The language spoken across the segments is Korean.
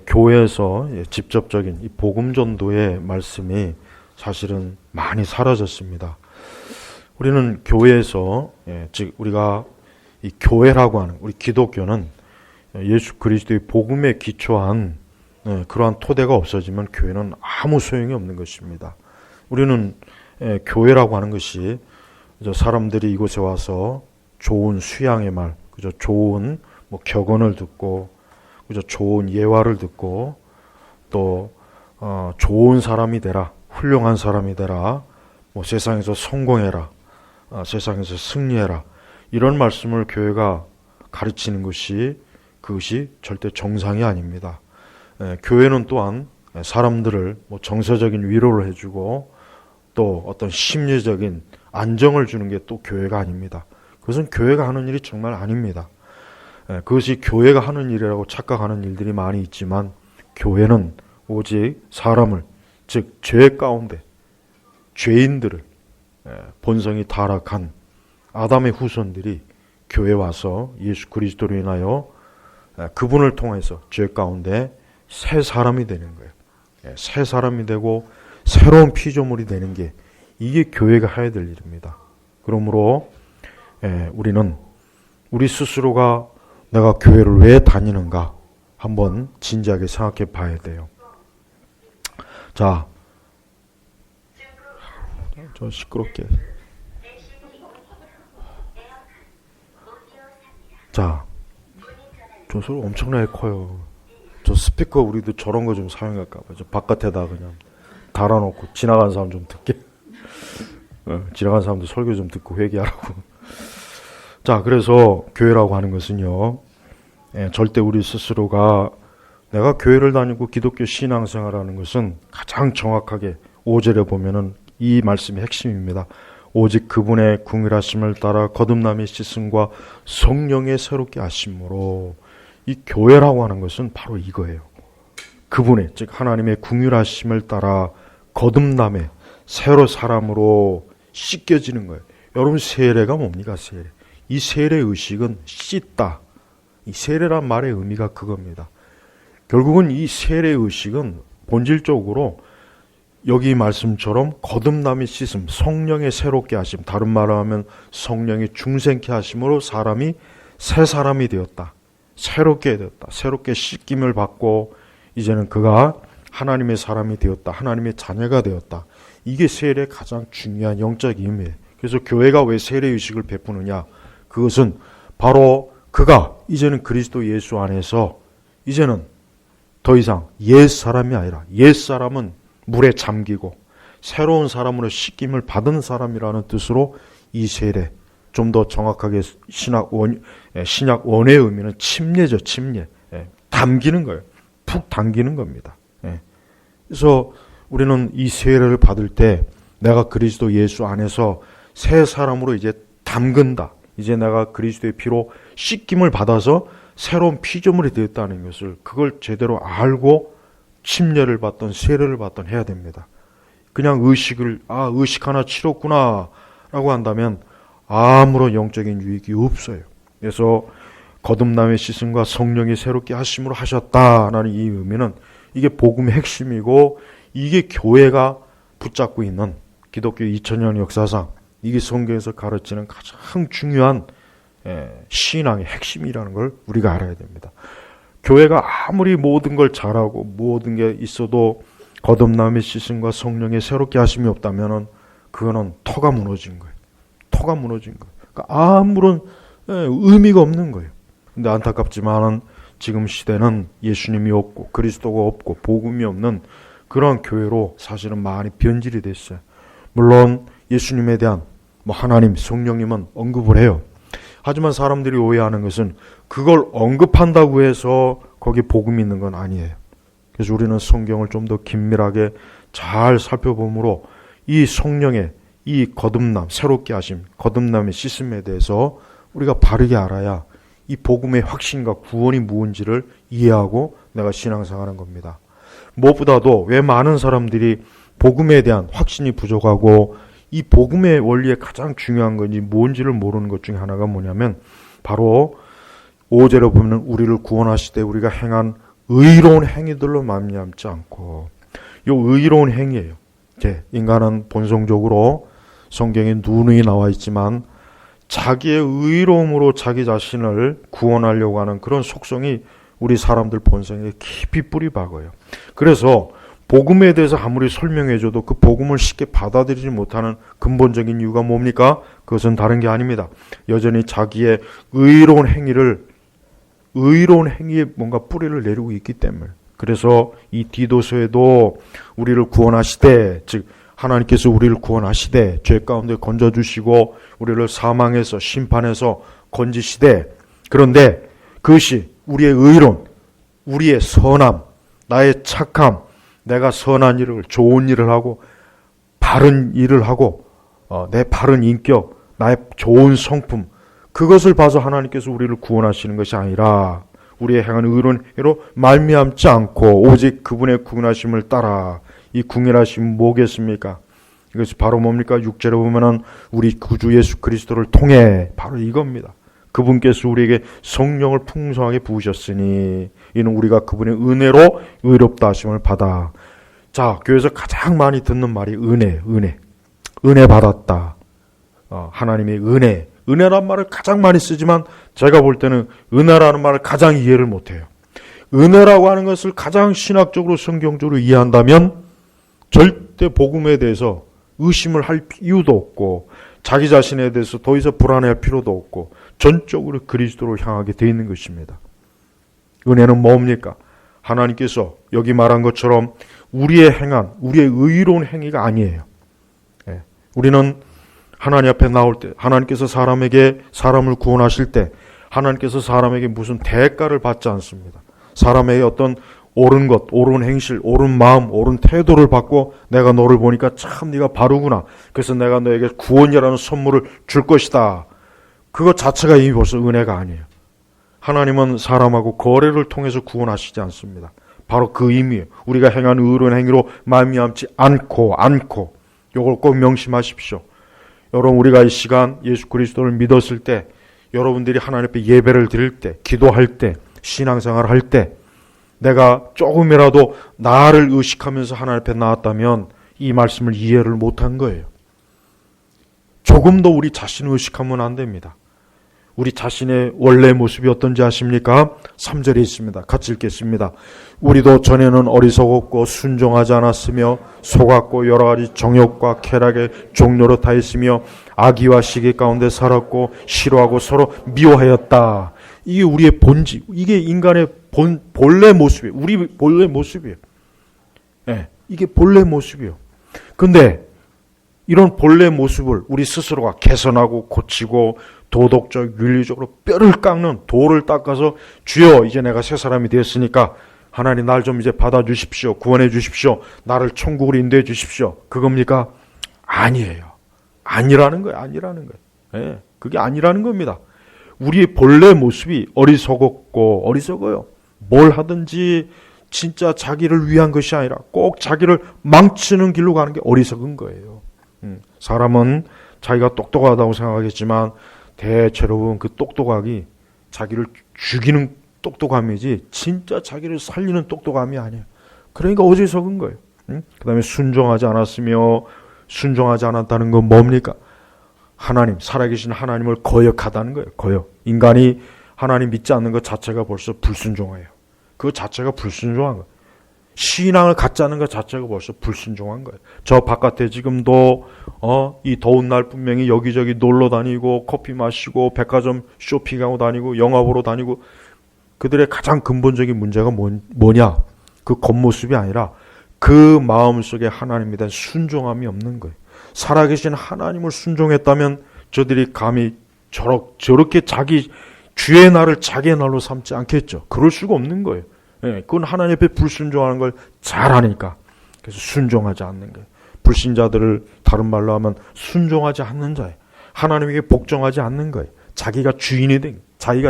교회에서 직접적인 이 복음 전도의 말씀이 사실은 많이 사라졌습니다. 우리는 교회에서 즉 우리가 이 교회라고 하는 우리 기독교는 예수 그리스도의 복음에 기초한 그러한 토대가 없어지면 교회는 아무 소용이 없는 것입니다. 우리는 교회라고 하는 것이 사람들이 이곳에 와서 좋은 수양의 말, 그저 좋은 격언을 듣고, 그저 좋은 예화를 듣고, 또 좋은 사람이 되라, 훌륭한 사람이 되라, 세상에서 성공해라, 세상에서 승리해라, 이런 말씀을 교회가 가르치는 것이 그것이 절대 정상이 아닙니다. 교회는 또한 사람들을 정서적인 위로를 해주고 또 어떤 심리적인 안정을 주는 게 또 교회가 아닙니다. 그것은 교회가 하는 일이 정말 아닙니다. 그것이 교회가 하는 일이라고 착각하는 일들이 많이 있지만 교회는 오직 사람을, 즉 죄 가운데 죄인들을, 본성이 타락한 아담의 후손들이 교회에 와서 예수 그리스도로 인하여 그분을 통해서 죄 가운데 새 사람이 되는 거예요. 새 사람이 되고 새로운 피조물이 되는 게 이게 교회가 해야 될 일입니다. 그러므로 우리는 우리 스스로가 내가 교회를 왜 다니는가 한번 진지하게 생각해 봐야 돼요. 자, 좀 시끄럽게. 자, 저 소리 엄청나게 커요. 저 스피커 우리도 저런 거 좀 사용할까 봐. 저 바깥에다 그냥 달아놓고 지나가는 사람 좀 듣게. 지나가는 사람도 설교 좀 듣고 회개하라고. 자, 그래서 교회라고 하는 것은요, 절대 우리 스스로가 내가 교회를 다니고 기독교 신앙생활하는 것은 가장 정확하게 5절에 보면은 이 말씀의 핵심입니다. 오직 그분의 궁일하심을 따라 거듭남의 씻음과 성령의 새롭게 하심으로. 이 교회라고 하는 것은 바로 이거예요. 그분의, 즉 하나님의 궁일하심을 따라 거듭남의 새로 사람으로 씻겨지는 거예요. 여러분, 세례가 뭡니까? 세례. 이 세례 의식은 씻다. 이 세례란 말의 의미가 그겁니다. 결국은 이 세례 의식은 본질적으로 여기 말씀처럼 거듭남의 씻음, 성령의 새롭게 하심, 다른 말로 하면 성령의 중생케 하심으로 사람이 새 사람이 되었다. 새롭게 되었다. 새롭게 씻김을 받고 이제는 그가 하나님의 사람이 되었다. 하나님의 자녀가 되었다. 이게 세례의 가장 중요한 영적 의미예요. 그래서 교회가 왜 세례 의식을 베푸느냐? 그것은 바로 그가 이제는 그리스도 예수 안에서 이제는 더 이상 옛 사람이 아니라 옛 사람은 물에 잠기고 새로운 사람으로 씻김을 받은 사람이라는 뜻으로 이 세례, 좀 더 정확하게 신약 원의 의미는 침례죠. 침례. 담기는 거예요. 푹 담기는 겁니다. 그래서 우리는 이 세례를 받을 때 내가 그리스도 예수 안에서 새 사람으로 이제 담근다. 이제 내가 그리스도의 피로 씻김을 받아서 새로운 피조물이 되었다는 것을 그걸 제대로 알고 침례를 받던 세례를 받던 해야 됩니다. 그냥 의식 하나 치렀구나 라고 한다면 아무런 영적인 유익이 없어요. 그래서 거듭남의 씻음과 성령이 새롭게 하심으로 하셨다라는 이 의미는 이게 복음의 핵심이고 이게 교회가 붙잡고 있는 기독교 2000년 역사상 이게 성경에서 가르치는 가장 중요한 신앙의 핵심이라는 걸 우리가 알아야 됩니다. 교회가 아무리 모든 걸 잘하고 모든 게 있어도 거듭남의 씻음과 성령의 새롭게 하심이 없다면 그거는 터가 무너진 거예요. 터가 무너진 거예요. 그러니까 아무런 의미가 없는 거예요. 근데 안타깝지만 지금 시대는 예수님이 없고 그리스도가 없고 복음이 없는 그런 교회로 사실은 많이 변질이 됐어요. 물론 예수님에 대한 하나님, 성령님은 언급을 해요. 하지만 사람들이 오해하는 것은 그걸 언급한다고 해서 거기 복음이 있는 건 아니에요. 그래서 우리는 성경을 좀 더 긴밀하게 잘 살펴보므로 이 성령의 이 거듭남, 새롭게 하심, 거듭남의 씻음에 대해서 우리가 바르게 알아야 이 복음의 확신과 구원이 무엇인지를 이해하고 내가 신앙생활하는 겁니다. 무엇보다도 왜 많은 사람들이 복음에 대한 확신이 부족하고 이 복음의 원리에 가장 중요한 건지 뭔지를 모르는 것 중에 하나가 뭐냐면 바로 5절에 보면 우리를 구원하실 때 우리가 행한 의로운 행위들로 말미암지 않고, 이 의로운 행위예요. 인간은 본성적으로 성경에 누누이 나와 있지만 자기의 의로움으로 자기 자신을 구원하려고 하는 그런 속성이 우리 사람들 본성에 깊이 뿌리 박아요. 그래서 복음에 대해서 아무리 설명해줘도 그 복음을 쉽게 받아들이지 못하는 근본적인 이유가 뭡니까? 그것은 다른 게 아닙니다. 여전히 자기의 의로운 행위에 뭔가 뿌리를 내리고 있기 때문에. 그래서 이 디도서에도 우리를 구원하시되, 즉 하나님께서 우리를 구원하시되 죄 가운데 건져주시고 우리를 사망에서 심판에서 건지시되, 그런데 그것이 우리의 의로움, 우리의 선함, 나의 착함, 내가 선한 일을, 좋은 일을 하고 바른 일을 하고 내 바른 인격, 나의 좋은 성품, 그것을 봐서 하나님께서 우리를 구원하시는 것이 아니라 우리의 행한 의로운 행위로 말미암지 않고 오직 그분의 궁하심을 따라. 이 궁일하심은 뭐겠습니까? 이것이 바로 뭡니까? 6절에 보면은 우리 구주 예수 그리스도를 통해, 바로 이겁니다. 그분께서 우리에게 성령을 풍성하게 부으셨으니 이는 우리가 그분의 은혜로 의롭다 하심을 받아. 자, 교회에서 가장 많이 듣는 말이 은혜 받았다. 하나님의 은혜란 말을 가장 많이 쓰지만 제가 볼 때는 은혜라는 말을 가장 이해를 못해요. 은혜라고 하는 것을 가장 신학적으로 성경적으로 이해한다면 절대 복음에 대해서 의심을 할 이유도 없고 자기 자신에 대해서 더 이상 불안해할 필요도 없고 전적으로 그리스도로 향하게 되어 있는 것입니다. 은혜는 뭡니까? 하나님께서 여기 말한 것처럼 우리의 의로운 행위가 아니에요. 우리는 하나님 앞에 나올 때, 하나님께서 사람을 구원하실 때 하나님께서 사람에게 무슨 대가를 받지 않습니다. 사람에게 어떤 옳은 것, 옳은 행실, 옳은 마음, 옳은 태도를 받고 내가 너를 보니까 참 네가 바르구나. 그래서 내가 너에게 구원이라는 선물을 줄 것이다. 그것 자체가 이미 벌써 은혜가 아니에요. 하나님은 사람하고 거래를 통해서 구원하시지 않습니다. 바로 그 의미예요. 우리가 행한 의로운 행위로 말미암지 않고 이걸 꼭 명심하십시오. 여러분, 우리가 이 시간 예수 그리스도를 믿었을 때, 여러분들이 하나님 앞에 예배를 드릴 때, 기도할 때, 신앙생활을 할 때 내가 조금이라도 나를 의식하면서 하나님 앞에 나왔다면 이 말씀을 이해를 못한 거예요. 조금 더 우리 자신을 의식하면 안 됩니다. 우리 자신의 원래 모습이 어떤지 아십니까? 3절에 있습니다. 같이 읽겠습니다. 우리도 전에는 어리석었고 순종하지 않았으며 속았고 여러 가지 정욕과 쾌락의 종로로 타있으며 악의와 시기 가운데 살았고 싫어하고 서로 미워하였다. 이게 우리의 본질, 이게 인간의 본래 모습이에요. 우리 본래 모습이에요. 이게 본래 모습이에요. 근데 이런 본래 모습을 우리 스스로가 개선하고 고치고 도덕적, 윤리적으로 뼈를 깎는 돌을 닦아서 주여 이제 내가 새 사람이 되었으니까 하나님 날 좀 이제 받아주십시오. 구원해 주십시오. 나를 천국으로 인도해 주십시오. 그겁니까? 아니에요. 아니라는 거예요. 그게 아니라는 겁니다. 우리의 본래 모습이 어리석어요. 뭘 하든지 진짜 자기를 위한 것이 아니라 꼭 자기를 망치는 길로 가는 게 어리석은 거예요. 사람은 자기가 똑똑하다고 생각하겠지만 대체로 그 똑똑함이 자기를 죽이는 똑똑함이지 진짜 자기를 살리는 똑똑함이 아니에요. 그러니까 어리석은 거예요. 그 다음에 순종하지 않았다는 건 뭡니까? 하나님, 살아계신 하나님을 거역하다는 거예요. 거역. 인간이 하나님 믿지 않는 것 자체가 벌써 불순종해요. 그 자체가 불순종한 거예요. 신앙을 갖지 않는 것 자체가 벌써 불순종한 거예요. 저 바깥에 지금도 이 더운 날 분명히 여기저기 놀러 다니고 커피 마시고 백화점 쇼핑하고 다니고 영화 보러 다니고 그들의 가장 근본적인 문제가 뭐냐? 그 겉모습이 아니라 그 마음속에 하나님에 대한 순종함이 없는 거예요. 살아계신 하나님을 순종했다면 저들이 감히 저렇게 자기 주의 날을 자기의 날로 삼지 않겠죠. 그럴 수가 없는 거예요. 그건 하나님 앞에 불순종하는 걸 잘 아니까. 그래서 순종하지 않는 거예요. 불신자들을 다른 말로 하면 순종하지 않는 자예요. 하나님에게 복종하지 않는 거예요. 자기가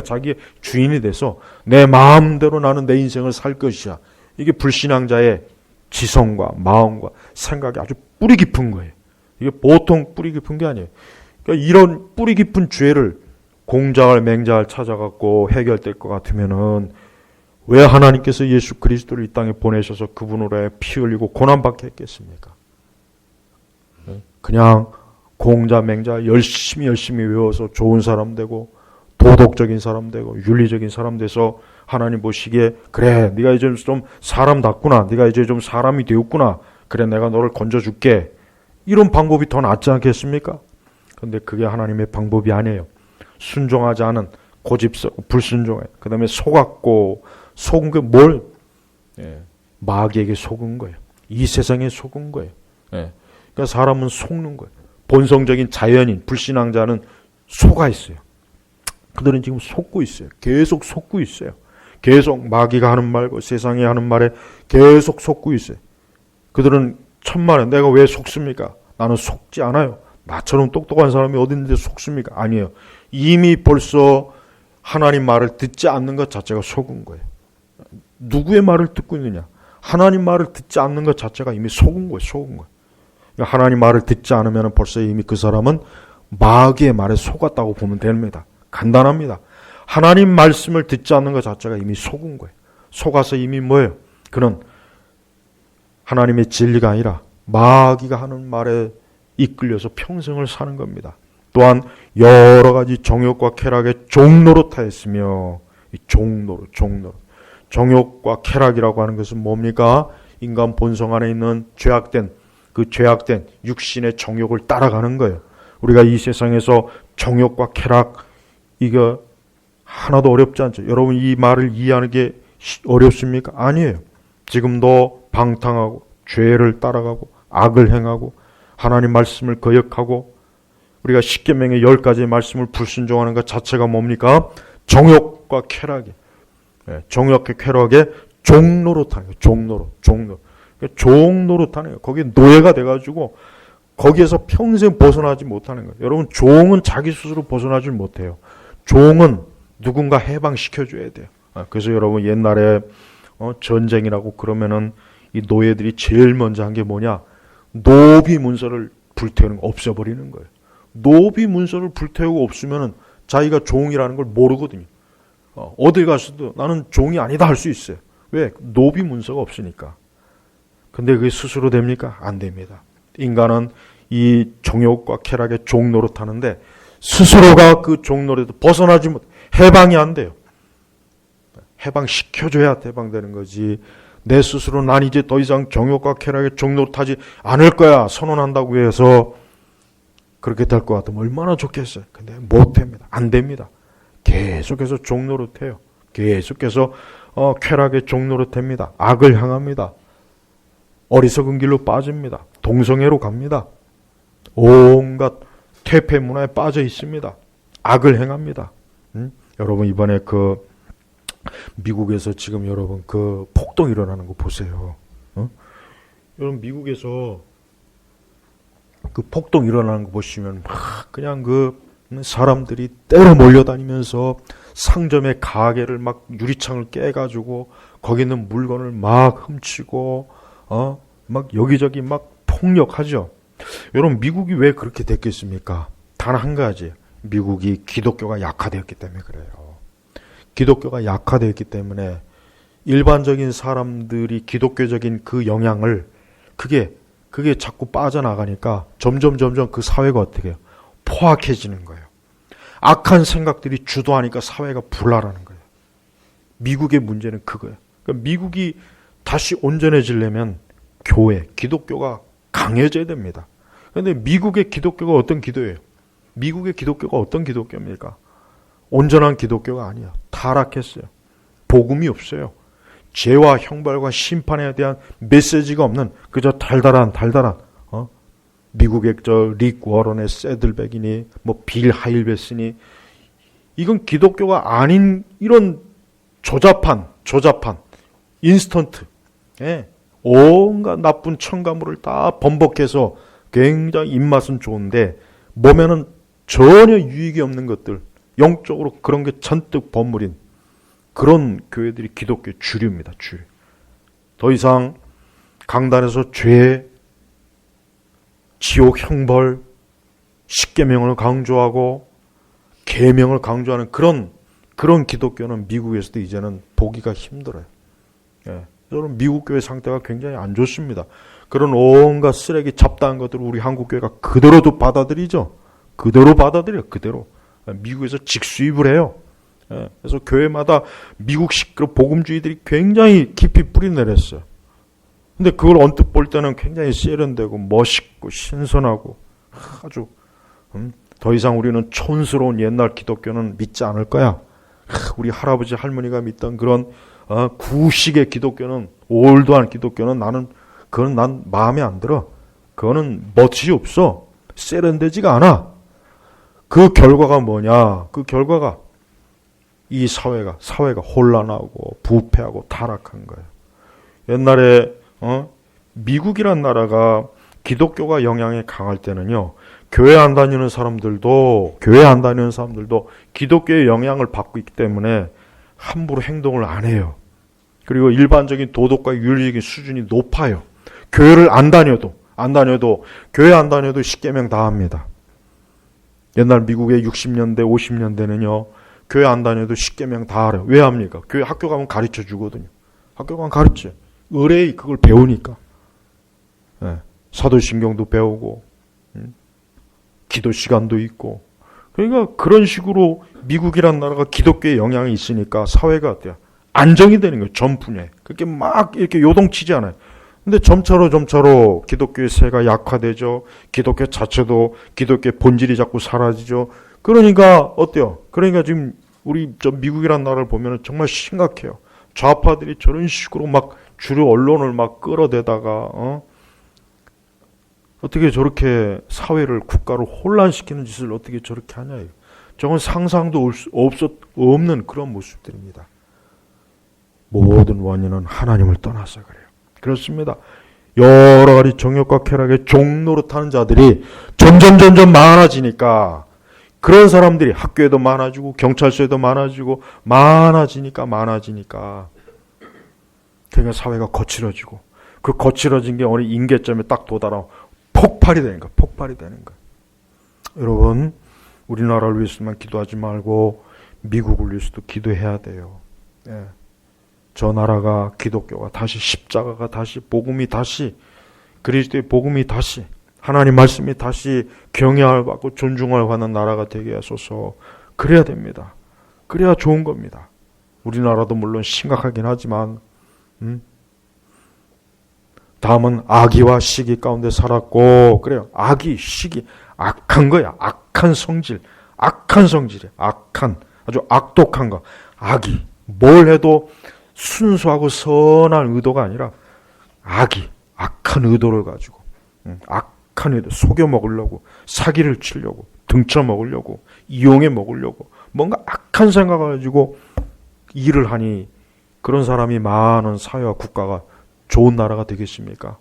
자기의 주인이 돼서 내 마음대로 나는 내 인생을 살 것이야. 이게 불신앙자의 지성과 마음과 생각이 아주 뿌리 깊은 거예요. 이게 보통 뿌리 깊은 게 아니에요. 그러니까 이런 뿌리 깊은 죄를 공자할 맹자를 찾아갖고 해결될 것 같으면은 왜 하나님께서 예수 그리스도를 이 땅에 보내셔서 그분으로 해 피 흘리고 고난받게 했겠습니까? 그냥 공자 맹자 열심히 외워서 좋은 사람 되고 도덕적인 사람 되고 윤리적인 사람 돼서 하나님 보시기에 그래 네가 이제 좀 사람답구나, 네가 이제 좀 사람이 되었구나, 그래 내가 너를 건져줄게, 이런 방법이 더 낫지 않겠습니까? 근데 그게 하나님의 방법이 아니에요. 순종하지 않은 고집스러워 불순종해. 그 다음에 속았고, 속은 게 뭘? 마귀에게 속은 거예요. 이 세상에 속은 거예요. 그러니까 사람은 속는 거예요. 본성적인 자연인 불신앙자는 속아 있어요. 그들은 지금 속고 있어요. 계속 속고 있어요. 계속 마귀가 하는 말과 세상이 하는 말에 계속 속고 있어요. 그들은 천만에 내가 왜 속습니까? 나는 속지 않아요. 나처럼 똑똑한 사람이 어디 있는데 속습니까? 아니에요. 이미 벌써 하나님 말을 듣지 않는 것 자체가 속은 거예요. 누구의 말을 듣고 있느냐? 하나님 말을 듣지 않는 것 자체가 이미 속은 거예요. 속은 거예요. 그러니까 하나님 말을 듣지 않으면 벌써 이미 그 사람은 마귀의 말에 속았다고 보면 됩니다. 간단합니다. 하나님 말씀을 듣지 않는 것 자체가 이미 속은 거예요. 속아서 이미 뭐예요? 그는 하나님의 진리가 아니라 마귀가 하는 말에 이끌려서 평생을 사는 겁니다. 또한 여러 가지 정욕과 쾌락의 종노릇하였으며, 이 종노릇. 정욕과 쾌락이라고 하는 것은 뭡니까? 인간 본성 안에 있는 죄악된 육신의 정욕을 따라가는 거예요. 우리가 이 세상에서 정욕과 쾌락, 이거 하나도 어렵지 않죠. 여러분 이 말을 이해하는 게 어렵습니까? 아니에요. 지금도 방탕하고 죄를 따라가고 악을 행하고 하나님 말씀을 거역하고 우리가 십계명의 10가지의 말씀을 불순종하는 것 자체가 뭡니까? 정욕과 쾌락이에요. 정욕과 쾌락의 종노릇하는 거예요. 종노릇하는 거예요. 거기에 노예가 돼가지고 거기에서 평생 벗어나지 못하는 거예요. 여러분 종은 자기 스스로 벗어나질 못해요. 종은 누군가 해방시켜줘야 돼요. 그래서 여러분 옛날에 전쟁이라고 그러면은 이 노예들이 제일 먼저 한 게 뭐냐? 노비 문서를 불태우는 거, 없애버리는 거예요. 노비 문서를 불태우고 없으면은 자기가 종이라는 걸 모르거든요. 어딜 가서도 나는 종이 아니다 할 수 있어요. 왜? 노비 문서가 없으니까. 근데 그게 스스로 됩니까? 안 됩니다. 인간은 이 정욕과 쾌락의 종노릇하는데 스스로가 그 종노릇에서 벗어나지 못, 해방이 안 돼요. 해방시켜줘야 해방되는 거지. 내 스스로 난 이제 더 이상 정욕과 쾌락의 종노릇하지 않을 거야 선언한다고 해서 그렇게 될 것 같으면 얼마나 좋겠어요. 근데 못됩니다. 안 됩니다. 계속해서 종노릇해요. 계속해서 쾌락의 종노릇합니다. 악을 향합니다. 어리석은 길로 빠집니다. 동성애로 갑니다. 온갖 퇴폐 문화에 빠져 있습니다. 악을 행합니다. 여러분 이번에 그 미국에서 지금 여러분 그 폭동 일어나는 거 보세요. 여러분 미국에서 그 폭동 일어나는 거 보시면 막 그냥 그 사람들이 때로 몰려다니면서 상점의 가게를 막 유리창을 깨가지고 거기 있는 물건을 막 훔치고 막 여기저기 막 폭력하죠. 여러분 미국이 왜 그렇게 됐겠습니까? 단 한 가지, 미국이 기독교가 약화되었기 때문에 그래요. 기독교가 약화되었기 때문에 일반적인 사람들이 기독교적인 그 영향을 그게 자꾸 빠져나가니까 점점 그 사회가 어떻게 해요? 포악해지는 거예요. 악한 생각들이 주도하니까 사회가 불안하는 거예요. 미국의 문제는 그거예요. 그러니까 미국이 다시 온전해지려면 교회, 기독교가 강해져야 됩니다. 그런데 미국의 기독교가 어떤 기도예요? 미국의 기독교가 어떤 기독교입니까? 온전한 기독교가 아니야. 타락했어요. 복음이 없어요. 죄와 형벌과 심판에 대한 메시지가 없는 그저 달달한 미국의 저 릭 워런의 새들백이니 뭐 빌 하일베스니 이건 기독교가 아닌 이런 조잡한 인스턴트, 온갖 나쁜 첨가물을 다 번복해서 굉장히 입맛은 좋은데 몸에는 전혀 유익이 없는 것들, 영적으로 그런 게 잔뜩 버무린 그런 교회들이 기독교의 주류입니다. 주류. 더 이상 강단에서 죄, 지옥 형벌, 십계명을 강조하고 계명을 강조하는 그런 그런 기독교는 미국에서도 이제는 보기가 힘들어요. 예. 저는 미국 교회 상태가 굉장히 안 좋습니다. 그런 온갖 쓰레기 잡다한 것들을 우리 한국 교회가 그대로도 받아들이죠. 그대로 받아들여요. 그대로. 미국에서 직수입을 해요. 예. 그래서 교회마다 미국식 그런 복음주의들이 굉장히 깊이 뿌리 내렸어요. 근데 그걸 언뜻 볼 때는 굉장히 세련되고 멋있고 신선하고 아주 더 이상 우리는 촌스러운 옛날 기독교는 믿지 않을 거야. 우리 할아버지 할머니가 믿던 그런 구식의 기독교는 올드한 기독교는 그건 난 마음에 안 들어. 그거는 멋이 없어. 세련되지가 않아. 그 결과가 뭐냐? 그 결과가 이 사회가 혼란하고 부패하고 타락한 거예요. 옛날에 미국이란 나라가 기독교가 영향이 강할 때는요. 교회 안 다니는 사람들도 기독교의 영향을 받고 있기 때문에 함부로 행동을 안 해요. 그리고 일반적인 도덕과 윤리적인 수준이 높아요. 교회를 안 다녀도 교회 안 다녀도 십계명 다 합니다. 옛날 미국의 60년대 50년대는요. 교회 안 다녀도 십계명 다 알아요. 왜 합니까? 교회 학교 가면 가르쳐 주거든요. 학교 가면 가르쳐. 의뢰의 그걸 배우니까. 네. 사도신경도 배우고 기도 시간도 있고. 그러니까 그런 식으로 미국이란 나라가 기독교의 영향이 있으니까 사회가 어때요? 안정이 되는 거예요. 전분에. 그렇게 막 이렇게 요동치지 않아요. 근데 점차로 기독교의 세가 약화되죠. 기독교 자체도 기독교의 본질이 자꾸 사라지죠. 그러니까 어때요? 그러니까 지금 우리 미국이란 나라를 보면 정말 심각해요. 좌파들이 저런 식으로 막 주류 언론을 막 끌어대다가 어떻게 저렇게 사회를 국가를 혼란시키는 짓을 어떻게 저렇게 하냐. 저건 상상도 없는 그런 모습들입니다. 모든 원인은 하나님을 떠나서 그래요. 그렇습니다. 여러 가지 정욕과 쾌락의 종노릇하는 자들이 점점 많아지니까 그런 사람들이 학교에도 많아지고 경찰서에도 많아지니까 그러니까 사회가 거칠어지고 그 거칠어진 게 어느 임계점에 딱 도달하면 폭발이 되는 거야. 여러분, 우리나라를 위해서만 기도하지 말고 미국을 위해서도 기도해야 돼요. 예. 저 나라가 기독교가 다시 십자가가 다시 복음이 다시 그리스도의 복음이 다시 하나님 말씀이 다시 경외할 받고 존중을 받는 나라가 되게 하소서. 그래야 됩니다. 그래야 좋은 겁니다. 우리나라도 물론 심각하긴 하지만 다음은 악의와 시기 가운데 살았고 그래요. 악의, 시기 악한 거야. 악한 성질이야. 아주 악독한 거. 악의. 뭘 해도 순수하고 선한 의도가 아니라 악한 의도를 가지고 악한 의도, 속여 먹으려고, 사기를 치려고, 등쳐 먹으려고, 이용해 먹으려고 뭔가 악한 생각을 가지고 일을 하니 그런 사람이 많은 사회와 국가가 좋은 나라가 되겠습니까?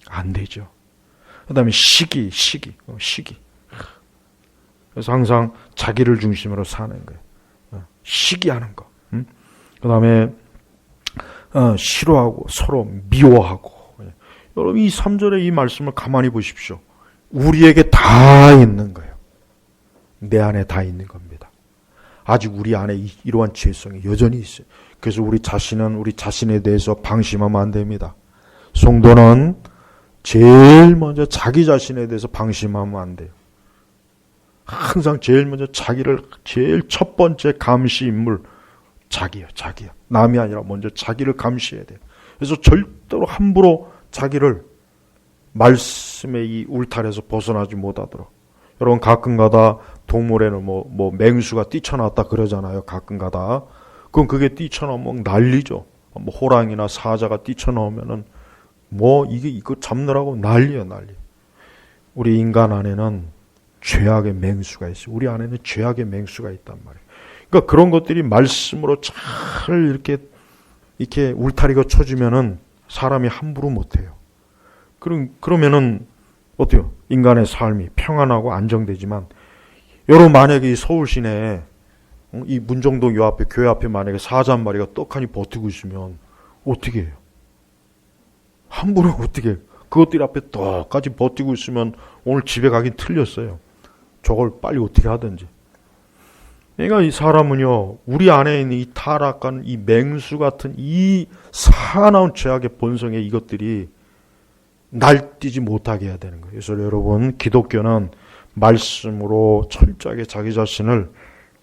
안 되죠. 그 다음에 시기. 그래서 항상 자기를 중심으로 사는 거예요. 시기하는 거. 그 다음에 싫어하고 서로 미워하고. 여러분 이 3절의 이 말씀을 가만히 보십시오. 우리에게 다 있는 거예요. 내 안에 다 있는 겁니다. 아직 우리 안에 이러한 죄성이 여전히 있어요. 그래서 우리 자신에 대해서 방심하면 안 됩니다. 성도는 제일 먼저 자기 자신에 대해서 방심하면 안 돼요. 항상 제일 먼저 제일 첫 번째 감시 인물 자기야. 남이 아니라 먼저 자기를 감시해야 돼요. 그래서 절대로 함부로 자기를 말씀의 이 울타리에서 벗어나지 못하도록. 여러분 가끔가다 동물에는 뭐 맹수가 뛰쳐나왔다 그러잖아요. 가끔가다. 그럼 그게 뛰쳐나오면 난리죠. 뭐 호랑이나 사자가 뛰쳐나오면은 이거 잡느라고 난리야. 우리 인간 안에는 죄악의 맹수가 있어요. 우리 안에는 죄악의 맹수가 있단 말이에요. 그러니까 그런 것들이 말씀으로 잘 이렇게 울타리가 쳐주면은 사람이 함부로 못해요. 그러면은 어때요? 인간의 삶이 평안하고 안정되지만 여러분 만약에 이 서울 시내에 이 문정동 요 앞에 교회 앞에 만약에 사자 한 마리가 떡하니 버티고 있으면 어떻게 해요? 함부로 어떻게 해요? 그것들 앞에 떡까지 버티고 있으면 오늘 집에 가긴 틀렸어요. 저걸 빨리 어떻게 하든지. 그러니까 이 사람은요, 우리 안에 있는 이 타락한 이 맹수 같은 이 사나운 죄악의 본성의 이것들이 날뛰지 못하게 해야 되는 거예요. 그래서 여러분, 기독교는 말씀으로 철저하게 자기 자신을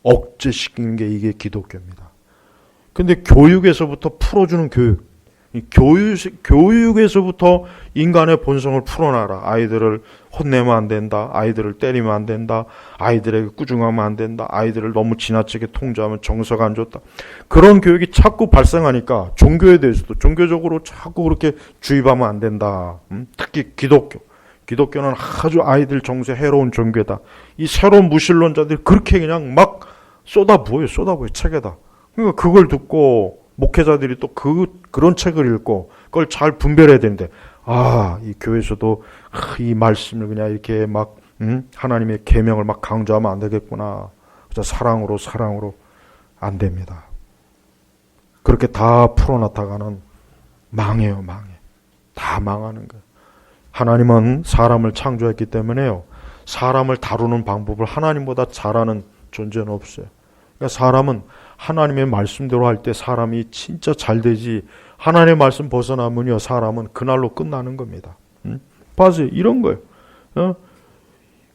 억제시키는 게 이게 기독교입니다. 근데 교육에서부터 풀어주는 교육에서부터 인간의 본성을 풀어놔라. 아이들을 혼내면 안 된다. 아이들을 때리면 안 된다. 아이들에게 꾸중하면 안 된다. 아이들을 너무 지나치게 통제하면 정서가 안 좋다. 그런 교육이 자꾸 발생하니까 종교에 대해서도 종교적으로 자꾸 그렇게 주입하면 안 된다. 특히 기독교는 아주 아이들 정서에 해로운 종교다. 이 새로운 무신론자들이 그렇게 그냥 막 쏟아부어요. 책에다. 그러니까 그걸 듣고 목회자들이 또 그런 책을 읽고 그걸 잘 분별해야 되는데, 이 교회에서도 이 말씀을 그냥 이렇게 막 하나님의 계명을 막 강조하면 안 되겠구나. 그래서 사랑으로 안 됩니다. 그렇게 다 풀어놨다가는 망해요. 다 망하는 거예요. 하나님은 사람을 창조했기 때문에요, 사람을 다루는 방법을 하나님보다 잘하는 존재는 없어요. 그러니까 사람은 하나님의 말씀대로 할 때 사람이 진짜 잘 되지, 하나님의 말씀 벗어나면요, 사람은 그날로 끝나는 겁니다. 봐세요. 이런 거예요.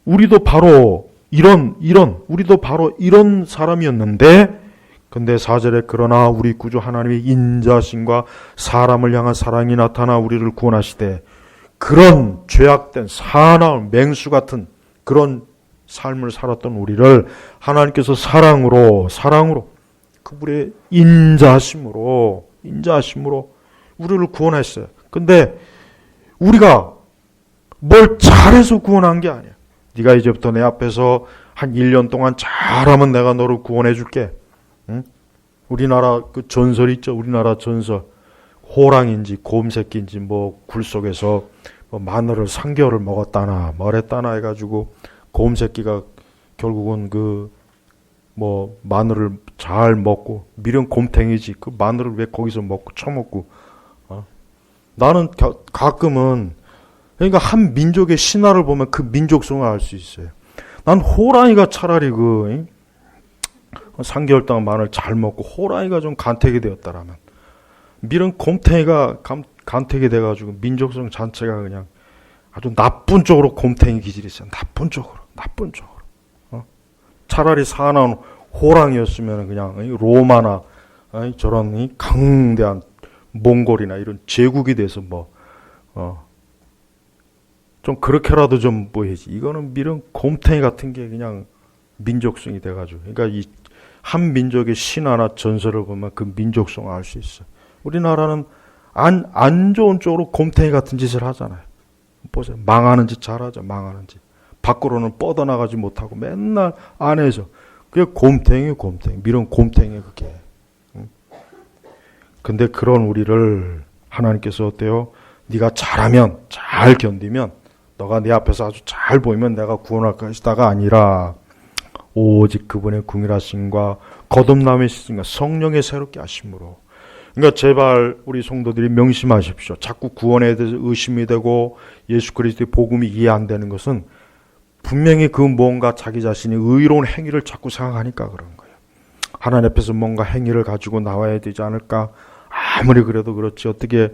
우리도 바로 이런 사람이었는데, 근데 4절에 그러나 우리 구주 하나님의 인자심과 사람을 향한 사랑이 나타나 우리를 구원하시되, 그런 죄악된 사나운 맹수 같은 그런 삶을 살았던 우리를 하나님께서 사랑으로 그분의 인자하심으로 우리를 구원했어요. 근데 우리가 뭘 잘해서 구원한 게 아니야. 네가 이제부터 내 앞에서 한 1년 동안 잘하면 내가 너를 구원해 줄게. 응? 우리나라 그 전설 있죠. 우리나라 전설. 호랑인지 곰새끼인지 굴 속에서 마늘을 3개월을 먹었다나 뭐랬다나 해가지고 곰새끼가 결국은 마늘을 잘 먹고, 미련 곰탱이지. 그 마늘을 왜 거기서 먹고 처먹고. 나는 가끔은, 그러니까 한 민족의 신화를 보면 그 민족성을 알 수 있어요. 난 호랑이가 차라리 3개월 동안 마늘 잘 먹고 호랑이가 좀 간택이 되었다라면, 미련 곰탱이가 간택이 돼가지고 민족성 자체가 그냥 아주 나쁜 쪽으로 곰탱이 기질이 있어요. 나쁜 쪽으로. 차라리 사나운 호랑이였으면 그냥 로마나 저런 강대한 몽골이나 이런 제국이 돼서 좀 그렇게라도 좀 해야지. 이거는 미련 곰탱이 같은 게 그냥 민족성이 돼가지고, 그러니까 이 한 민족의 신화나 전설을 보면 그 민족성을 알 수 있어. 우리나라는 안 좋은 쪽으로 곰탱이 같은 짓을 하잖아요. 보세요. 망하는 짓 잘하죠. 망하는 짓. 밖으로는 뻗어나가지 못하고 맨날 안에서. 그게 곰탱이. 미련 곰탱이 그게. 근데 그런 우리를 하나님께서 어때요? 네가 잘하면, 잘 견디면, 너가 내 앞에서 아주 잘 보이면 내가 구원할 것이다가 아니라, 오직 그분의 궁일하심과 거듭남의 시즌과 성령의 새롭게 하심으로. 그러니까 제발 우리 성도들이 명심하십시오. 자꾸 구원에 대해서 의심이 되고 예수 그리스도의 복음이 이해 안 되는 것은 분명히 그 뭔가 자기 자신이 의로운 행위를 자꾸 생각하니까 그런 거예요. 하나님 앞에서 뭔가 행위를 가지고 나와야 되지 않을까? 아무리 그래도 그렇지, 어떻게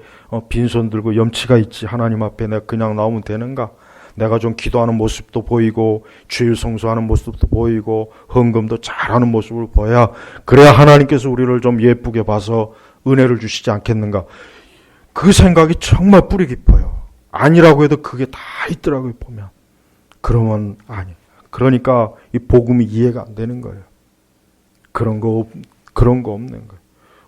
빈손 들고 염치가 있지 하나님 앞에 내가 그냥 나오면 되는가? 내가 좀 기도하는 모습도 보이고 주일 성수하는 모습도 보이고 헌금도 잘하는 모습을 보여야, 그래야 하나님께서 우리를 좀 예쁘게 봐서 은혜를 주시지 않겠는가? 그 생각이 정말 뿌리 깊어요. 아니라고 해도 그게 다 있더라고요, 보면. 그러면 아니. 그러니까 이 복음이 이해가 안 되는 거예요. 그런 거 없는 거예요.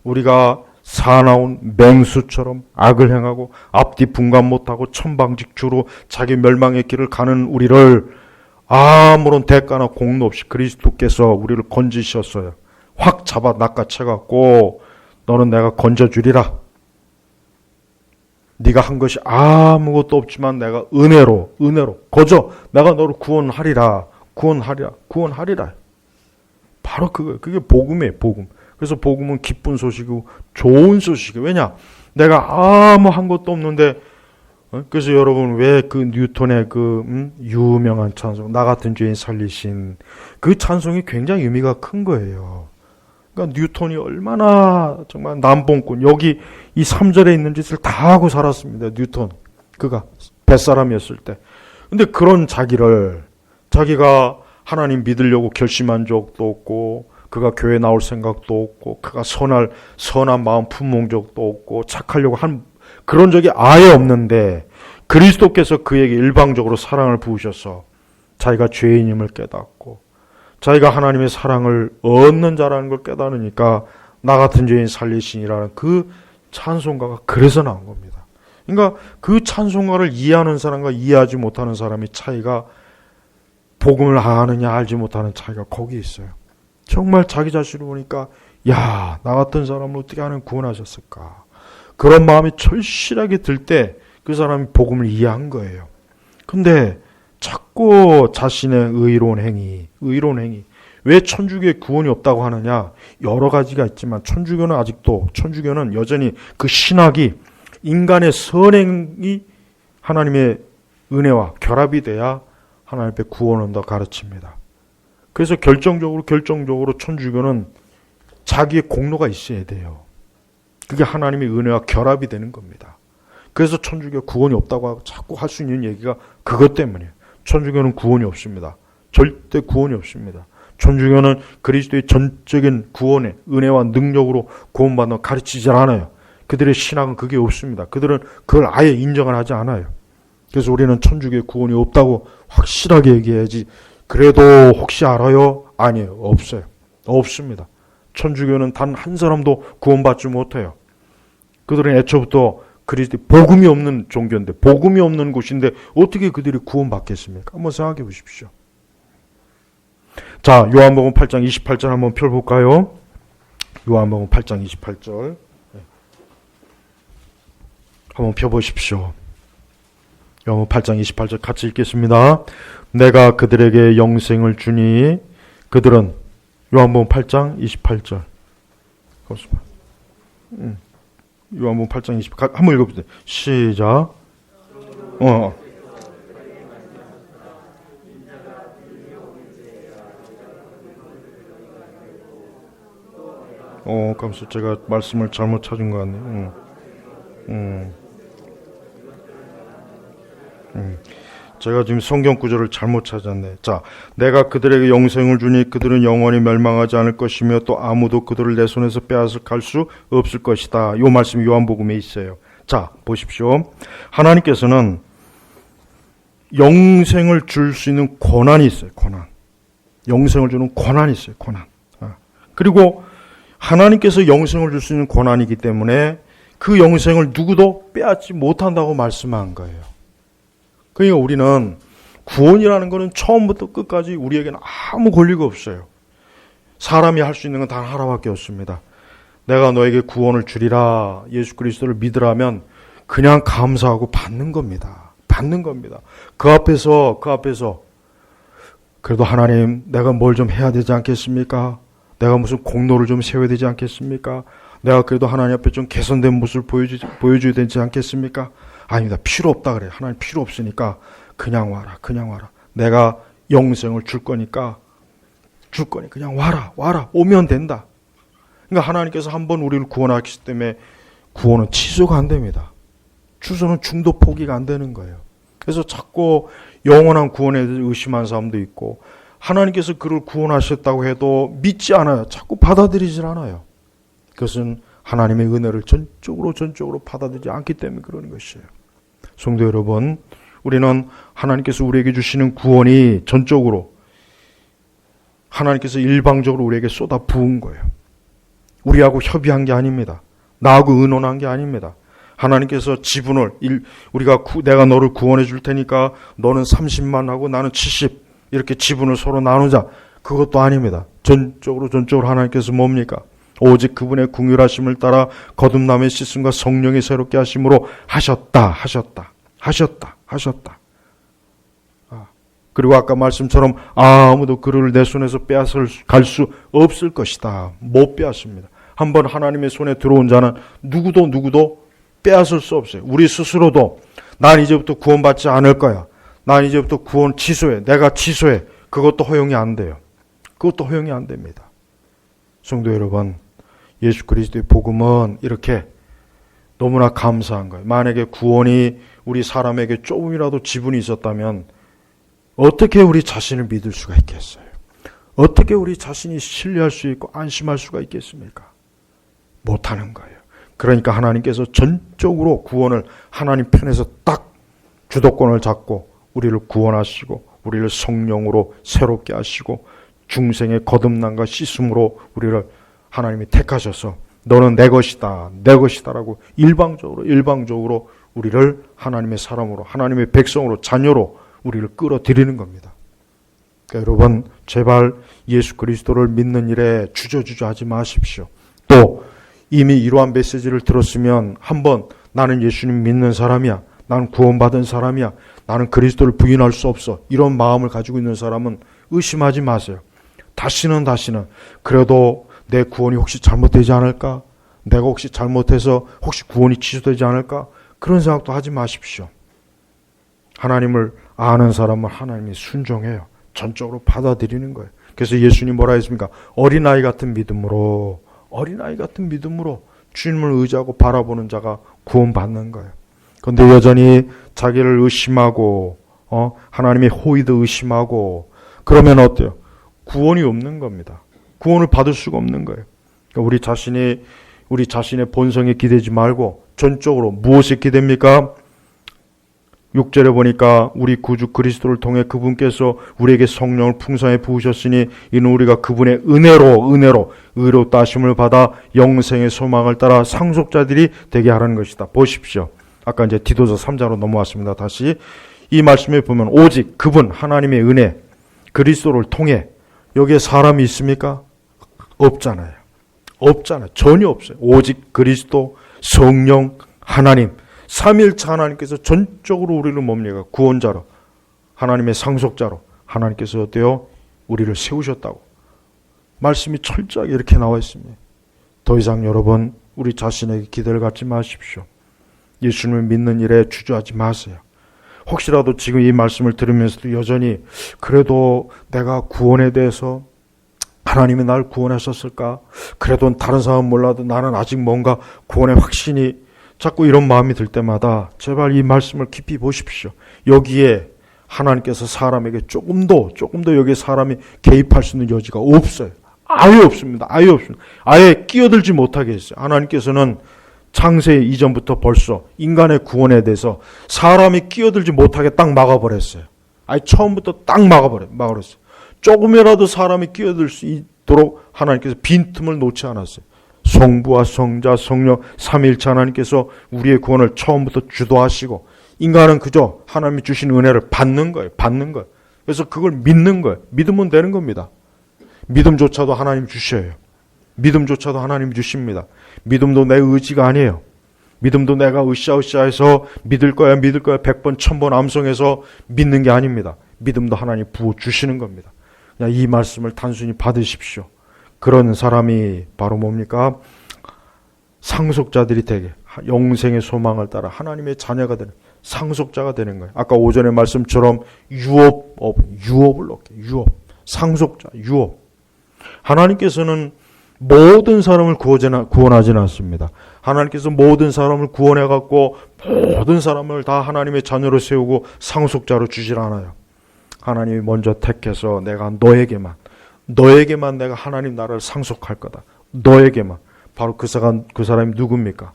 우리가 사나운 맹수처럼 악을 행하고 앞뒤 분간 못하고 천방직주로 자기 멸망의 길을 가는 우리를 아무런 대가나 공로 없이 그리스도께서 우리를 건지셨어요. 확 잡아 낚아채갖고 너는 내가 건져주리라. 네가 한 것이 아무것도 없지만 내가 은혜로 거저 내가 너를 구원하리라. 바로 그게 복음이에요. 복음. 그래서 복음은 기쁜 소식이고 좋은 소식이에요. 왜냐? 내가 아무 한 것도 없는데 그래서 여러분 왜 그 뉴턴의 그 유명한 찬송, 나 같은 죄인 살리신 그 찬송이 굉장히 의미가 큰 거예요. 그러니까 뉴턴이 얼마나 정말 남봉꾼, 여기 이 3절에 있는 짓을 다 하고 살았습니다. 뉴턴. 그가 뱃사람이었을 때. 근데 그런 자기가 하나님 믿으려고 결심한 적도 없고, 그가 교회 나올 생각도 없고, 그가 선한 마음 품은 적도 없고, 착하려고 한 그런 적이 아예 없는데, 그리스도께서 그에게 일방적으로 사랑을 부으셔서 자기가 죄인임을 깨닫고, 자기가 하나님의 사랑을 얻는 자라는 걸 깨달으니까 나 같은 죄인 살리시니라는 그 찬송가가 그래서 나온 겁니다. 그러니까 그 찬송가를 이해하는 사람과 이해하지 못하는 사람의 차이가, 복음을 아느냐 알지 못하는 차이가 거기 있어요. 정말 자기 자신을 보니까 야, 나 같은 사람을 어떻게 하나님 구원하셨을까, 그런 마음이 절실하게 들 때 그 사람이 복음을 이해한 거예요. 근데 자꾸 자신의 의로운 행위, 왜 천주교에 구원이 없다고 하느냐, 여러 가지가 있지만 천주교는 여전히 그 신학이 인간의 선행이 하나님의 은혜와 결합이 돼야 하나님 앞에 구원을 온다 가르칩니다. 그래서 결정적으로 천주교는 자기의 공로가 있어야 돼요. 그게 하나님의 은혜와 결합이 되는 겁니다. 그래서 천주교 구원이 없다고 하고 자꾸 할 수 있는 얘기가 그것 때문이에요. 천주교는 구원이 없습니다. 절대 구원이 없습니다. 천주교는 그리스도의 전적인 구원의 은혜와 능력으로 구원받는 가르치지 않아요. 그들의 신학은 그게 없습니다. 그들은 그걸 아예 인정을 하지 않아요. 그래서 우리는 천주교의 구원이 없다고 확실하게 얘기해야지. 그래도 혹시 알아요? 아니에요. 없어요. 없습니다. 천주교는 단 한 사람도 구원받지 못해요. 그들은 애초부터 그리스도의 복음이 없는 종교인데, 복음이 없는 곳인데 어떻게 그들이 구원받겠습니까? 한번 생각해 보십시오. 자, 요한복음 8장 28절 한번 펴볼까요? 요한복음 8장 28절 한번 펴보십시오. 요한복음 8장 28절 같이 읽겠습니다. 내가 그들에게 영생을 주니 그들은, 요한복음 8장 28절 요한복음 8장 28절 한번 읽어보세요. 시작. 깜짝 제가 말씀을 잘못 찾은 것 같네요. 제가 지금 성경 구절을 잘못 찾았네. 자, 내가 그들에게 영생을 주니 그들은 영원히 멸망하지 않을 것이며 또 아무도 그들을 내 손에서 빼앗을 갈 수 없을 것이다. 이 말씀이 요한복음에 있어요. 자, 보십시오. 하나님께서는 영생을 줄 수 있는 권한이 있어요. 권한. 영생을 주는 권한이 있어요. 권한. 그리고 하나님께서 영생을 줄 수 있는 권한이기 때문에 그 영생을 누구도 빼앗지 못한다고 말씀한 거예요. 그러니까 우리는 구원이라는 것은 처음부터 끝까지 우리에게는 아무 권리가 없어요. 사람이 할 수 있는 건 단 하나밖에 없습니다. 내가 너에게 구원을 주리라, 예수 그리스도를 믿으라면 그냥 감사하고 받는 겁니다. 받는 겁니다. 그 앞에서 그래도 하나님, 내가 뭘 좀 해야 되지 않겠습니까? 내가 무슨 공로를 좀 세워야 되지 않겠습니까? 내가 그래도 하나님 앞에 좀 개선된 모습을 보여줘야 되지 않겠습니까? 아닙니다. 필요 없다 그래요. 하나님 필요 없으니까 그냥 와라. 내가 영생을 줄 거니까 그냥 와라. 오면 된다. 그러니까 하나님께서 한번 우리를 구원하시기 때문에 구원은 취소가 안 됩니다. 주소는 중도 포기가 안 되는 거예요. 그래서 자꾸 영원한 구원에 대해서 의심하는 사람도 있고, 하나님께서 그를 구원하셨다고 해도 믿지 않아요. 자꾸 받아들이질 않아요. 그것은 하나님의 은혜를 전적으로 받아들이지 않기 때문에 그러는 것이에요. 성도 여러분, 우리는 하나님께서 우리에게 주시는 구원이 전적으로 하나님께서 일방적으로 우리에게 쏟아 부은 거예요. 우리하고 협의한 게 아닙니다. 나하고 의논한 게 아닙니다. 하나님께서 지분을 내가 너를 구원해 줄 테니까 너는 30만 하고 나는 70 이렇게 지분을 서로 나누자. 그것도 아닙니다. 전적으로 하나님께서 뭡니까? 오직 그분의 긍휼하심을 따라 거듭남의 씻음과 성령의 새롭게 하심으로 하셨다. 그리고 아까 말씀처럼 아무도 그를 내 손에서 빼앗을 갈 수 없을 것이다. 못 빼앗습니다. 한번 하나님의 손에 들어온 자는 누구도 빼앗을 수 없어요. 우리 스스로도 난 이제부터 구원받지 않을 거야. 난 이제부터 구원 취소해. 내가 취소해. 그것도 허용이 안 돼요. 그것도 허용이 안 됩니다. 성도 여러분, 예수 그리스도의 복음은 이렇게 너무나 감사한 거예요. 만약에 구원이 우리 사람에게 조금이라도 지분이 있었다면 어떻게 우리 자신을 믿을 수가 있겠어요? 어떻게 우리 자신이 신뢰할 수 있고 안심할 수가 있겠습니까? 못하는 거예요. 그러니까 하나님께서 전적으로 구원을 하나님 편에서 딱 주도권을 잡고 우리를 구원하시고 우리를 성령으로 새롭게 하시고 중생의 거듭남과 씻음으로 우리를 하나님이 택하셔서 너는 내 것이다, 내 것이다라고 일방적으로 우리를 하나님의 사람으로, 하나님의 백성으로, 자녀로 우리를 끌어들이는 겁니다. 그러니까 여러분, 제발 예수 그리스도를 믿는 일에 주저하지 마십시오. 또 이미 이러한 메시지를 들었으면 한번 나는 예수님 믿는 사람이야, 나는 구원받은 사람이야, 나는 그리스도를 부인할 수 없어, 이런 마음을 가지고 있는 사람은 의심하지 마세요. 다시는 그래도 내 구원이 혹시 잘못되지 않을까? 내가 혹시 잘못해서 혹시 구원이 취소되지 않을까? 그런 생각도 하지 마십시오. 하나님을 아는 사람은 하나님이 순종해요. 전적으로 받아들이는 거예요. 그래서 예수님 뭐라 했습니까? 어린아이 같은 믿음으로 주님을 의지하고 바라보는 자가 구원받는 거예요. 그런데 여전히 자기를 의심하고 하나님의 호의도 의심하고 그러면 어때요? 구원이 없는 겁니다. 구원을 받을 수가 없는 거예요. 그러니까 우리 자신의 본성에 기대지 말고 전적으로 무엇에 기대입니까? 6절에 보니까 우리 구주 그리스도를 통해 그분께서 우리에게 성령을 풍성히 부으셨으니 이는 우리가 그분의 은혜로 의롭다 하심을 받아 영생의 소망을 따라 상속자들이 되게 하라는 것이다. 보십시오. 아까 이제 디도서 3장으로 넘어왔습니다. 다시 이 말씀에 보면 오직 그분 하나님의 은혜 그리스도를 통해 여기에 사람이 있습니까? 없잖아요. 전혀 없어요. 오직 그리스도, 성령, 하나님, 삼위일체 하나님께서 전적으로 우리를 뭡니까? 구원자로, 하나님의 상속자로 하나님께서 어때요? 우리를 세우셨다고. 말씀이 철저하게 이렇게 나와 있습니다. 더 이상 여러분 우리 자신에게 기대를 갖지 마십시오. 예수님을 믿는 일에 주저하지 마세요. 혹시라도 지금 이 말씀을 들으면서도 여전히 그래도 내가 구원에 대해서 하나님이 날 구원하셨을까? 그래도 다른 사람은 몰라도 나는 아직 뭔가 구원의 확신이 자꾸 이런 마음이 들 때마다 제발 이 말씀을 깊이 보십시오. 여기에 하나님께서 사람에게 조금 더 여기에 사람이 개입할 수 있는 여지가 없어요. 아예 없습니다. 아예 끼어들지 못하게 했어요. 하나님께서는 창세 이전부터 벌써 인간의 구원에 대해서 사람이 끼어들지 못하게 딱 막아버렸어요. 아예 처음부터 딱 막아버렸어요. 조금이라도 사람이 끼어들 수 있도록 하나님께서 빈틈을 놓지 않았어요. 성부와 성자, 성령, 삼위일체 하나님께서 우리의 구원을 처음부터 주도하시고 인간은 그저 하나님이 주신 은혜를 받는 거예요. 그래서 그걸 믿는 거예요. 믿으면 되는 겁니다. 믿음조차도 하나님 주셔요. 믿음조차도 하나님 주십니다. 믿음도 내 의지가 아니에요. 믿음도 내가 으쌰으쌰해서 믿을 거야 100번 1000번 암송해서 믿는 게 아닙니다. 믿음도 하나님 부어주시는 겁니다. 그냥 이 말씀을 단순히 받으십시오. 그런 사람이 바로 뭡니까? 상속자들이 되게 영생의 소망을 따라 하나님의 자녀가 되는 상속자가 되는 거예요. 아까 오전의 말씀처럼 유업을 얻게. 상속자, 유업. 하나님께서는 모든 사람을 구원하지는 않습니다. 하나님께서 모든 사람을 구원해갖고 모든 사람을 다 하나님의 자녀로 세우고 상속자로 주질 않아요. 하나님이 먼저 택해서 내가 너에게만 내가 하나님 나라를 상속할 거다. 너에게만. 바로 그 사람이 누굽니까?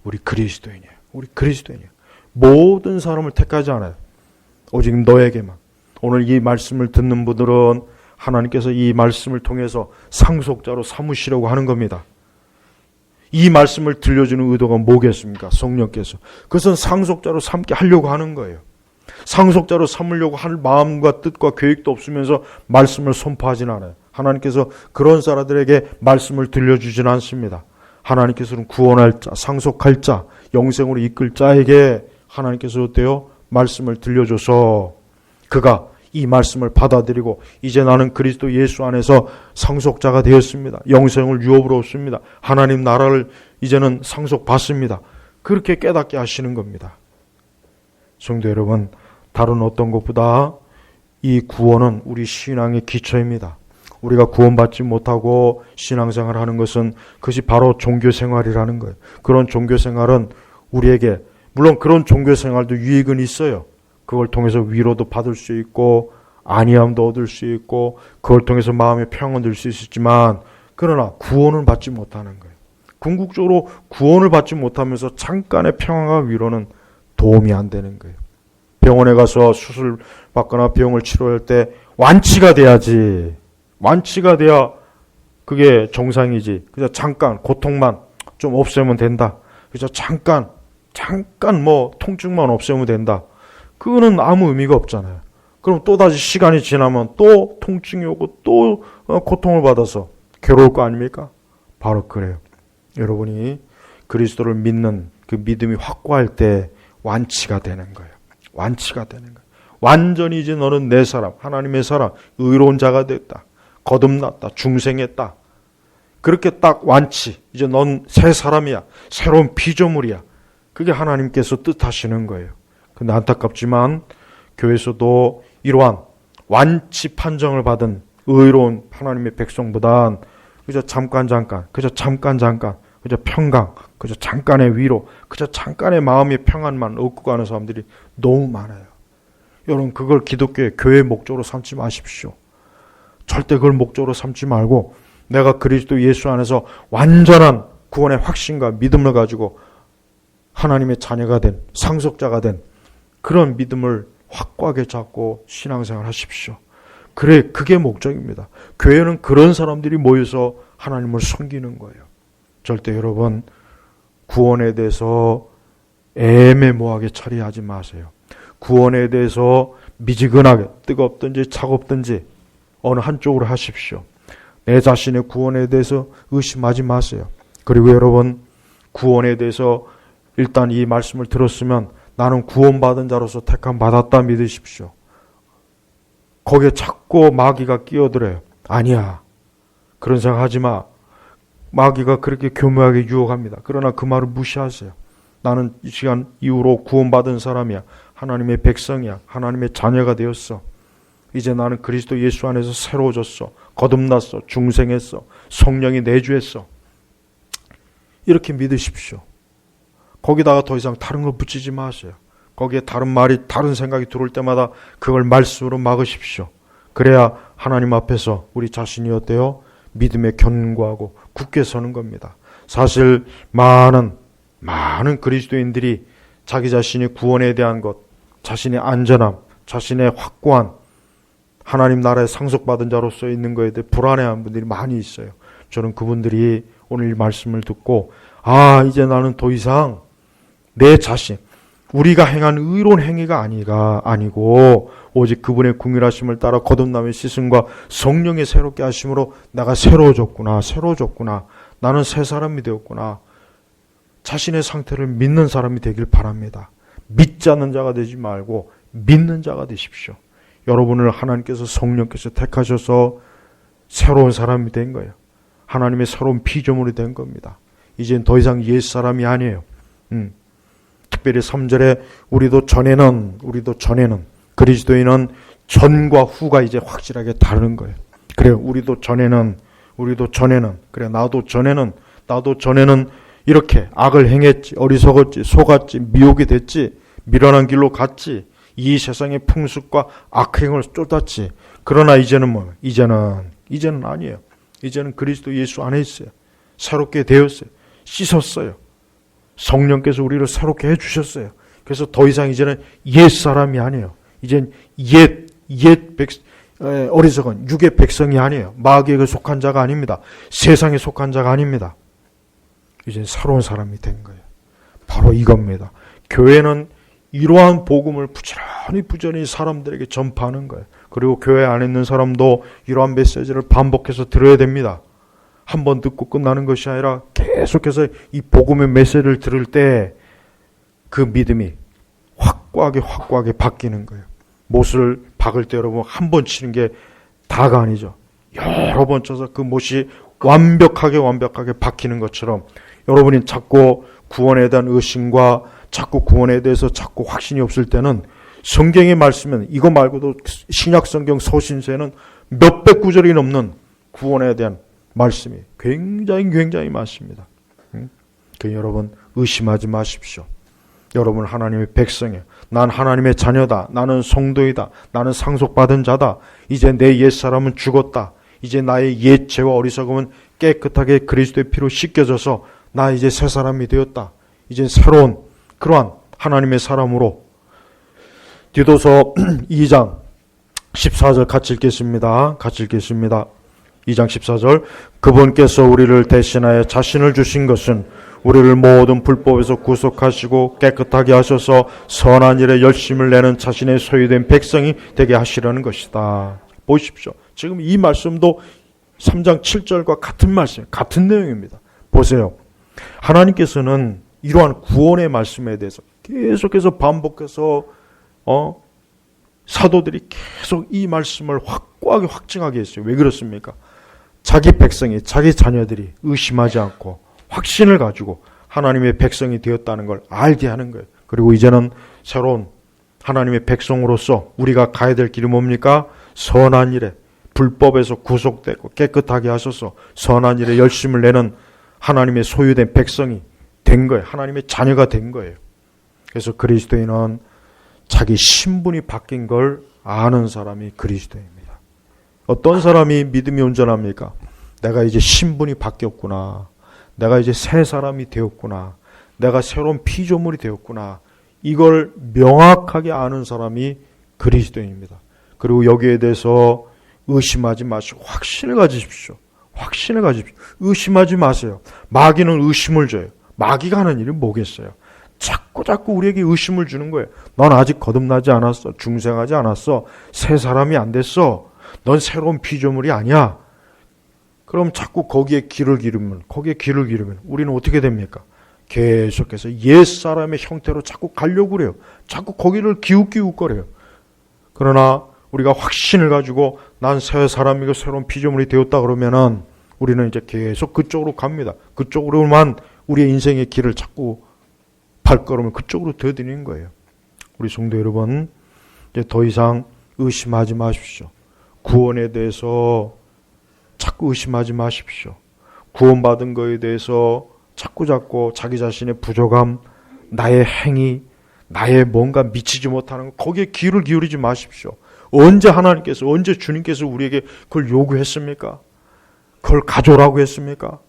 우리 그리스도인이에요. 모든 사람을 택하지 않아요. 오직 너에게만. 오늘 이 말씀을 듣는 분들은 하나님께서 이 말씀을 통해서 상속자로 삼으시려고 하는 겁니다. 이 말씀을 들려주는 의도가 뭐겠습니까? 성령께서. 그것은 상속자로 삼게 하려고 하는 거예요. 상속자로 삼으려고 할 마음과 뜻과 계획도 없으면서 말씀을 선포하지는 않아요. 하나님께서 그런 사람들에게 말씀을 들려주지는 않습니다. 하나님께서는 구원할 자, 상속할 자, 영생으로 이끌 자에게 하나님께서 어때요? 말씀을 들려줘서 그가 이 말씀을 받아들이고 이제 나는 그리스도 예수 안에서 상속자가 되었습니다. 영생을 유업으로 얻습니다. 하나님 나라를 이제는 상속받습니다. 그렇게 깨닫게 하시는 겁니다. 성도 여러분, 다른 어떤 것보다 이 구원은 우리 신앙의 기초입니다. 우리가 구원받지 못하고 신앙생활을 하는 것은 그것이 바로 종교생활이라는 거예요. 그런 종교생활은 우리에게, 물론 그런 종교생활도 유익은 있어요. 그걸 통해서 위로도 받을 수 있고 안위함도 얻을 수 있고 그걸 통해서 마음의 평안을 얻을 수 있지만, 그러나 구원을 받지 못하는 거예요. 궁극적으로 구원을 받지 못하면서 잠깐의 평안과 위로는 도움이 안 되는 거예요. 병원에 가서 수술 받거나 병을 치료할 때 완치가 돼야지. 완치가 돼야 그게 정상이지. 그래서 잠깐 고통만 좀 없애면 된다. 그래서 잠깐 뭐 통증만 없애면 된다. 그거는 아무 의미가 없잖아요. 그럼 또다시 시간이 지나면 또 통증이 오고 또 고통을 받아서 괴로울 거 아닙니까? 바로 그래요. 여러분이 그리스도를 믿는 그 믿음이 확고할 때 완치가 되는 거예요. 완치가 되는 거예요. 완전히 이제 너는 내 사람, 하나님의 사람, 의로운 자가 됐다. 거듭났다. 중생했다. 그렇게 딱 완치. 이제 넌 새 사람이야. 새로운 피조물이야. 그게 하나님께서 뜻하시는 거예요. 근데 안타깝지만 교회에서도 이러한 완치 판정을 받은 의로운 하나님의 백성보단 그저 잠깐, 그저 평강, 그저 잠깐의 위로, 그저 잠깐의 마음의 평안만 얻고 가는 사람들이 너무 많아요. 여러분, 그걸 기독교의 교회의 목적으로 삼지 마십시오. 절대 그걸 목적으로 삼지 말고 내가 그리스도 예수 안에서 완전한 구원의 확신과 믿음을 가지고 하나님의 자녀가 된, 상속자가 된 그런 믿음을 확고하게 잡고 신앙생활 하십시오. 그래, 그게 목적입니다. 교회는 그런 사람들이 모여서 하나님을 섬기는 거예요. 절대 여러분, 구원에 대해서 애매모호하게 처리하지 마세요. 구원에 대해서 미지근하게, 뜨겁든지 차갑든지 어느 한쪽으로 하십시오. 내 자신의 구원에 대해서 의심하지 마세요. 그리고 여러분, 구원에 대해서 일단 이 말씀을 들었으면 나는 구원받은 자로서 택함 받았다 믿으십시오. 거기에 자꾸 마귀가 끼어들어요. 아니야. 그런 생각 하지 마. 마귀가 그렇게 교묘하게 유혹합니다. 그러나 그 말을 무시하세요. 나는 이 시간 이후로 구원받은 사람이야. 하나님의 백성이야. 하나님의 자녀가 되었어. 이제 나는 그리스도 예수 안에서 새로워졌어. 거듭났어. 중생했어. 성령이 내주했어. 이렇게 믿으십시오. 거기다가 더 이상 다른 걸 붙이지 마세요. 거기에 다른 말이, 다른 생각이 들어올 때마다 그걸 말씀으로 막으십시오. 그래야 하나님 앞에서 우리 자신이 어때요? 믿음에 견고하고 굳게 서는 겁니다. 사실 많은 그리스도인들이 자기 자신의 구원에 대한 것, 자신의 안전함, 자신의 확고한 하나님 나라에 상속받은 자로서 있는 것에 대해 불안해하는 분들이 많이 있어요. 저는 그분들이 오늘 이 말씀을 듣고 이제 나는 더 이상 내 자신, 우리가 행한 의로운 행위가 아니고 오직 그분의 궁일하심을 따라 거듭남의 씻음과 성령의 새롭게 하심으로 내가 새로워졌구나. 나는 새 사람이 되었구나. 자신의 상태를 믿는 사람이 되길 바랍니다. 믿지 않는 자가 되지 말고 믿는 자가 되십시오. 여러분을 하나님께서, 성령께서 택하셔서 새로운 사람이 된 거예요. 하나님의 새로운 피조물이 된 겁니다. 이젠 더 이상 옛사람이 아니에요. 특별히 3절에 우리도 전에는 그리스도인은 전과 후가 이제 확실하게 다른 거예요. 그래, 우리도 전에는 그래, 나도 전에는 이렇게 악을 행했지, 어리석었지, 속았지, 미혹이 됐지, 미련한 길로 갔지, 이 세상의 풍습과 악행을 쫓았지. 그러나 이제는 이제는 아니에요. 이제는 그리스도 예수 안에 있어요. 새롭게 되었어요. 씻었어요. 성령께서 우리를 새롭게 해주셨어요. 그래서 더 이상 이제는 옛 사람이 아니에요. 이젠 어리석은 육의 백성이 아니에요. 마귀에게 속한 자가 아닙니다. 세상에 속한 자가 아닙니다. 이제 새로운 사람이 된 거예요. 바로 이겁니다. 교회는 이러한 복음을 부지런히 사람들에게 전파하는 거예요. 그리고 교회 안에 있는 사람도 이러한 메시지를 반복해서 들어야 됩니다. 한 번 듣고 끝나는 것이 아니라 계속해서 이 복음의 메시지를 들을 때 그 믿음이 확고하게 바뀌는 거예요. 못을 박을 때 여러분 한 번 치는 게 다가 아니죠. 여러 번 쳐서 그 못이 완벽하게 박히는 것처럼 여러분이 자꾸 구원에 대한 의심과 자꾸 구원에 대해서 자꾸 확신이 없을 때는 성경의 말씀은 이거 말고도 신약 성경 서신서에는 몇백 구절이 넘는 구원에 대한 말씀이 굉장히 많습니다. 그 여러분 의심하지 마십시오. 여러분 하나님의 백성이에요. 난 하나님의 자녀다. 나는 성도이다. 나는 상속받은 자다. 이제 내 옛사람은 죽었다. 이제 나의 옛 죄와 어리석음은 깨끗하게 그리스도의 피로 씻겨져서 나 이제 새 사람이 되었다. 이제 새로운 그러한 하나님의 사람으로. 디도서 2장 14절 같이 읽겠습니다. 2장 14절 그분께서 우리를 대신하여 자신을 주신 것은 우리를 모든 불법에서 구속하시고 깨끗하게 하셔서 선한 일에 열심을 내는 자신의 소유된 백성이 되게 하시려는 것이다. 보십시오. 지금 이 말씀도 3장 7절과 같은 말씀, 같은 내용입니다. 보세요. 하나님께서는 이러한 구원의 말씀에 대해서 계속해서 반복해서 사도들이 계속 이 말씀을 확고하게 확증하게 했어요. 왜 그렇습니까? 자기 백성이, 자기 자녀들이 의심하지 않고 확신을 가지고 하나님의 백성이 되었다는 걸 알게 하는 거예요. 그리고 이제는 새로운 하나님의 백성으로서 우리가 가야 될 길이 뭡니까? 선한 일에 불법에서 구속되고 깨끗하게 하셔서 선한 일에 열심을 내는 하나님의 소유된 백성이 된 거예요. 하나님의 자녀가 된 거예요. 그래서 그리스도인은 자기 신분이 바뀐 걸 아는 사람이 그리스도입니다. 어떤 사람이 믿음이 온전합니까? 내가 이제 신분이 바뀌었구나. 내가 이제 새 사람이 되었구나. 내가 새로운 피조물이 되었구나. 이걸 명확하게 아는 사람이 그리스도인입니다. 그리고 여기에 대해서 의심하지 마시고 확신을 가지십시오. 확신을 가지십시오. 의심하지 마세요. 마귀는 의심을 줘요. 마귀가 하는 일이 뭐겠어요? 자꾸 우리에게 의심을 주는 거예요. 넌 아직 거듭나지 않았어. 중생하지 않았어. 새 사람이 안 됐어. 넌 새로운 피조물이 아니야. 그럼 자꾸 거기에 길을 기르면 우리는 어떻게 됩니까? 계속해서 옛사람의 형태로 자꾸 가려고 그래요. 자꾸 거기를 기웃기웃거려요. 그러나 우리가 확신을 가지고 난 새 사람이고 새로운 피조물이 되었다 그러면은 우리는 이제 계속 그쪽으로 갑니다. 그쪽으로만 우리의 인생의 길을 자꾸 발걸음을 그쪽으로 되어드리는 거예요. 우리 성도 여러분, 이제 더 이상 의심하지 마십시오. 구원에 대해서 자꾸 의심하지 마십시오. 구원받은 거에 대해서 자꾸 자기 자신의 부족함, 나의 행위, 나의 뭔가 미치지 못하는 거, 거기에 귀를 기울이지 마십시오. 언제 주님께서 우리에게 그걸 요구했습니까? 그걸 가져오라고 했습니까?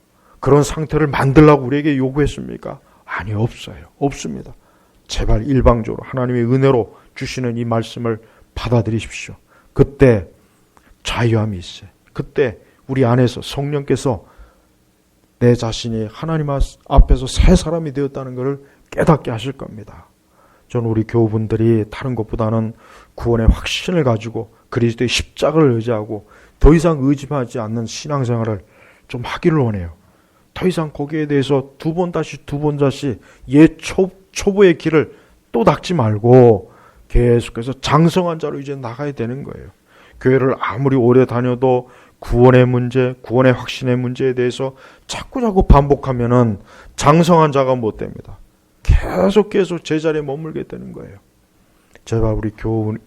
그런 상태를 만들라고 우리에게 요구했습니까? 아니, 없습니다. 제발 일방적으로 하나님의 은혜로 주시는 이 말씀을 받아들이십시오. 그때 자유함이 있어요. 그때 우리 안에서 성령께서 내 자신이 하나님 앞에서 새 사람이 되었다는 것을 깨닫게 하실 겁니다. 저는 우리 교우분들이 다른 것보다는 구원의 확신을 가지고 그리스도의 십자가를 의지하고 더 이상 의심하지 않는 신앙생활을 좀 하기를 원해요. 더 이상 거기에 대해서 두 번 다시 옛 초보의 길을 또 닦지 말고 계속해서 장성한 자로 이제 나가야 되는 거예요. 교회를 아무리 오래 다녀도 구원의 문제, 구원의 확신의 문제에 대해서 자꾸 반복하면은 장성한 자가 못 됩니다. 계속 제자리에 머물게 되는 거예요. 제발 우리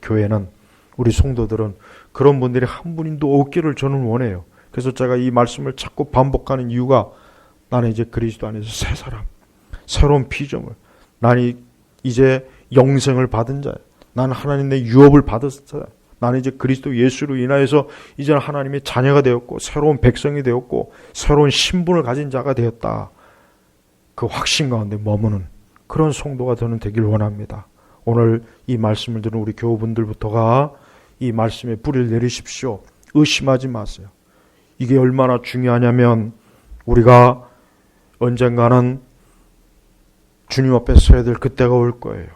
교회는, 우리 성도들은 그런 분들이 한 분도 없기를 저는 원해요. 그래서 제가 이 말씀을 자꾸 반복하는 이유가 나는 이제 그리스도 안에서 새 사람, 새로운 피조물, 나는 이제 영생을 받은 자예요. 나는 하나님의 유업을 받았어요. 나는 이제 그리스도 예수로 인하여서 이제는 하나님의 자녀가 되었고 새로운 백성이 되었고 새로운 신분을 가진 자가 되었다. 그 확신 가운데 머무는 그런 성도가 저는 되길 원합니다. 오늘 이 말씀을 들은 우리 교우분들부터가 이 말씀에 뿌리를 내리십시오. 의심하지 마세요. 이게 얼마나 중요하냐면 우리가 언젠가는 주님 앞에 서야 될 그때가 올 거예요.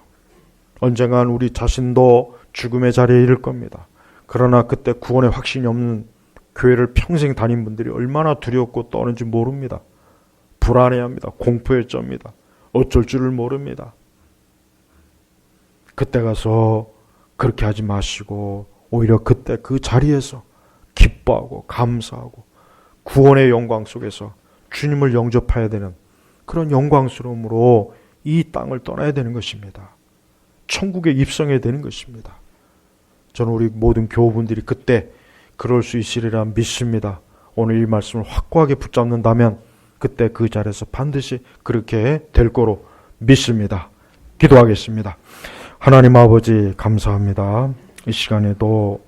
언젠가는 우리 자신도 죽음의 자리에 이를 겁니다. 그러나 그때 구원의 확신이 없는 교회를 평생 다닌 분들이 얼마나 두렵고 떠는지 모릅니다. 불안해합니다. 공포에 쩝니다. 어쩔 줄을 모릅니다. 그때 가서 그렇게 하지 마시고 오히려 그때 그 자리에서 기뻐하고 감사하고 구원의 영광 속에서 주님을 영접해야 되는 그런 영광스러움으로 이 땅을 떠나야 되는 것입니다. 천국에 입성해야 되는 것입니다. 저는 우리 모든 교우분들이 그때 그럴 수 있으리라 믿습니다. 오늘 이 말씀을 확고하게 붙잡는다면 그때 그 자리에서 반드시 그렇게 될 거로 믿습니다. 기도하겠습니다. 하나님 아버지 감사합니다. 이 시간에도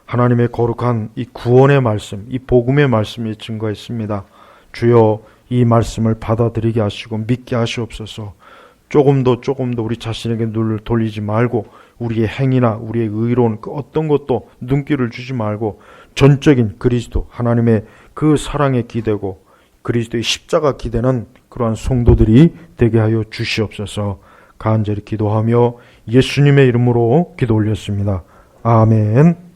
하나님의 거룩한 이 구원의 말씀, 이 복음의 말씀이 증거했습니다. 주여 이 말씀을 받아들이게 하시고 믿게 하시옵소서. 조금 더 우리 자신에게 눈을 돌리지 말고 우리의 행위나 우리의 의로운 그 어떤 것도 눈길을 주지 말고 전적인 그리스도 하나님의 그 사랑에 기대고 그리스도의 십자가 기대는 그러한 성도들이 되게 하여 주시옵소서. 간절히 기도하며 예수님의 이름으로 기도 올렸습니다. 아멘.